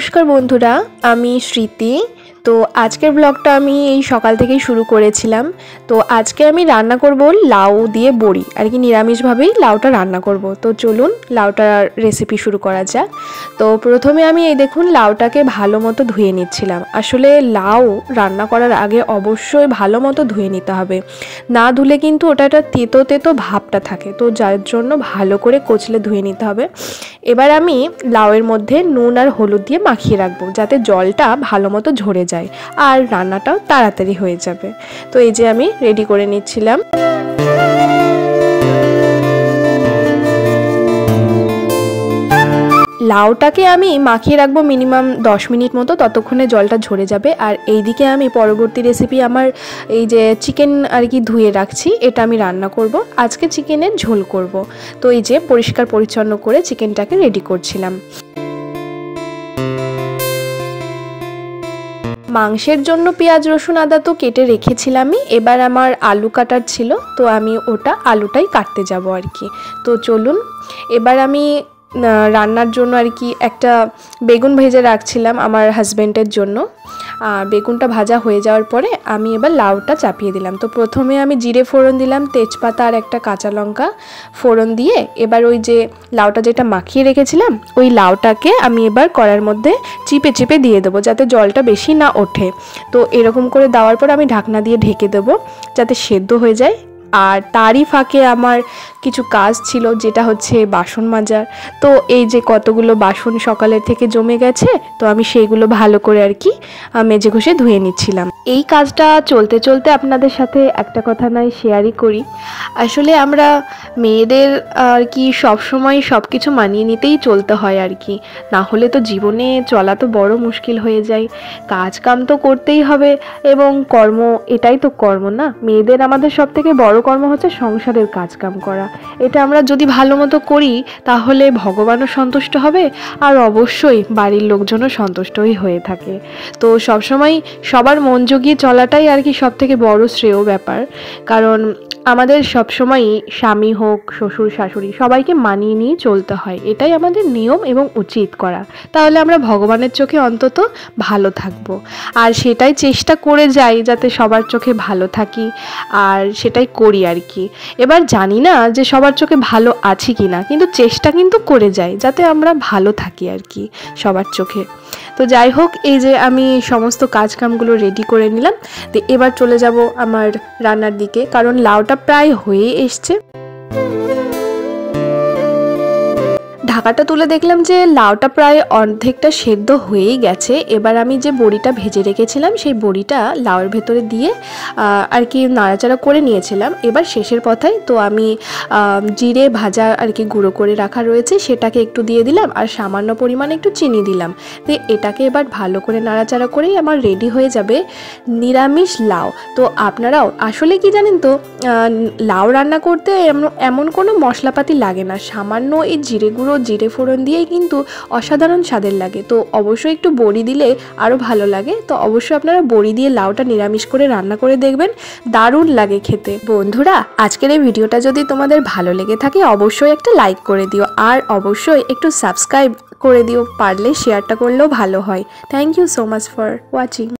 नमस्कार बंधुरा आमी स्मृति। तो आजकेर ब्लगटा आमी एई सकाल थेकेई शुरू करेछिलाम। तो आजके आमी रान्ना करब लाउ दिए बड़ी आर कि निरामिषभावेई लाउटा रान्ना करब। तो चलुन लाउटार रेसिपि शुरू करा जाक। तो प्रथमे आमी एई देखुन लाउटाके भालो मतो धुए निच्छिलाम। आसले लाउ रान्ना करार आगे अवश्यई भालो मतो धुए निते हबे, ना धुले किन्तु ओटा एकटा तेतो तेतो भाबटा थाके। तो जार जोन्नो भालो करे कचले धुए निते हबे। एबार आमी लाउएर मध्य नुन और हलुद दिए माखिए राखबो जाते जलटा भालो मतो झरे जाए और रान्नाटाও ताड़ाताड़ी হয়ে যাবে। तो এই যে আমি রেডি করে নিচ্ছিলাম। লাউটাকে আমি মাখিয়ে রাখবো মিনিমাম 10 মিনিট মতো, ততক্ষণে জলটা ঝরে যাবে। আর এইদিকে আমি পরবর্তী রেসিপি আমার এই যে চিকেন আর কি ধুয়ে রাখছি, এটা আমি রান্না করব। আজকে চিকেনের ঝোল করব। তো এই যে পরিষ্কার পরিচ্ছন্ন করে চিকেনটাকে রেডি করছিলাম। মাংসের জন্য পেঁয়াজ রসুন আদা তো কেটে রেখেছিলামই। এবার আমার আলু কাটার ছিল, তো আমি ওটা আলুটাই কাটতে যাব আর কি। তো চলুন এবার আমি রান্নার জন্য আর কি একটা বেগুন ভেজে রাখছিলাম আমার হাজবেন্ডের জন্য। আর বেগুনটা ভাজা হয়ে যাওয়ার পরে আমি এবার লাউটা চাপিয়ে দিলাম। তো প্রথমে আমি জিরে ফোড়ন দিলাম, তেজপাতা আর একটা কাঁচা লঙ্কা ফোড়ন দিয়ে এবার ওই যে লাউটা যেটা মাখিয়ে রেখেছিলাম ওই লাউটাকে আমি এবার কড়াইয়ের মধ্যে চিপে চিপে দিয়ে দেবো যাতে জলটা বেশি না ওঠে। তো এরকম করে দেওয়ার পর আমি ঢাকনা দিয়ে ঢেকে দেবো যাতে সেদ্ধ হয়ে যায়। আর তারই ফাঁকে আমার কিছু কাজ ছিল, যেটা হচ্ছে বাসন মাজার। তো এই যে কতগুলো বাসন সকালের থেকে জমে গেছে, তো আমি সেইগুলো ভালো করে আর কি মেজে ঘষে ধুয়ে নিচ্ছিলাম। এই কাজটা চলতে চলতে আপনাদের সাথে একটা কথা নাই শেয়ারই করি। আসলে আমরা মেয়েদের আর কি সবসময় সব কিছু মানিয়ে নিতেই চলতে হয় আর কি, না হলে তো জীবনে চলা তো বড় মুশকিল হয়ে যায়। কাজ কাম তো করতেই হবে এবং কর্ম, এটাই তো কর্ম না। মেয়েদের আমাদের সব থেকে বড় কর্ম হচ্ছে সংসারের কাজ কাম করা। এটা আমরা যদি ভালো মতো করি তাহলে ভগবানও সন্তুষ্ট হবে আর অবশ্যই বাড়ির লোকজনও সন্তুষ্টই হয়ে থাকে। তো সবসময় সবার মন জুগিয়ে চলাটাই আর কি সব থেকে বড় শ্রেয় ব্যাপার। কারণ আমাদের সবসময় স্বামী হোক শ্বশুর শাশুড়ি সবাইকে মানিয়ে নিয়ে চলতে হয়, এটাই আমাদের নিয়ম এবং উচিত করা। তাহলে আমরা ভগবানের চোখে অন্তত ভালো থাকব। আর সেটাই চেষ্টা করে যাই যাতে সবার চোখে ভালো থাকি, আর সেটাই করি আর কি। এবার জানি না যে সবার চোখে ভালো আছি কি না, কিন্তু চেষ্টা কিন্তু করে যাই যাতে আমরা ভালো থাকি আর কি সবার চোখে। তো যাই হোক, এই যে আমি সমস্ত কাজকামগুলো রেডি করে নিলাম। তো এবার চলে যাব আমার রান্নার দিকে, কারণ লাউটা প্রায় হয়ে এসছে। ঢাকাটা তুলে দেখলাম যে লাউটা প্রায় অর্ধেকটা সেদ্ধ হয়েই গেছে। এবার আমি যে বড়িটা ভেজে রেখেছিলাম সেই বড়িটা লাউয়ের ভেতরে দিয়ে আর কি নাড়াচাড়া করে নিয়েছিলাম। এবার শেষের পথায় তো আমি জিরে ভাজা আর কি গুঁড়ো করে রাখা রয়েছে সেটাকে একটু দিয়ে দিলাম আর সামান্য পরিমাণে একটু চিনি দিলাম। তো এটাকে এবার ভালো করে নাড়াচাড়া করেই আমার রেডি হয়ে যাবে নিরামিষ লাউ। তো আপনারাও আসলে কি জানেন তো, লাউ রান্না করতে এমন কোনো মশলাপাতি লাগে না, সামান্য এই জিরে গুঁড়ো জিরে ফোড়ন দিয়েই কিন্তু অসাধারণ স্বাদের লাগে। তো অবশ্যই একটু বড়ি দিলে আরও ভালো লাগে। তো অবশ্যই আপনারা বড়ি দিয়ে লাউটা নিরামিষ করে রান্না করে দেখবেন, দারুণ লাগে খেতে। বন্ধুরা, আজকের এই ভিডিওটা যদি তোমাদের ভালো লেগে থাকে অবশ্যই একটা লাইক করে দিও, আর অবশ্যই একটু সাবস্ক্রাইব করে দিও, পারলে শেয়ারটা করলেও ভালো হয়। Thank you so much for watching.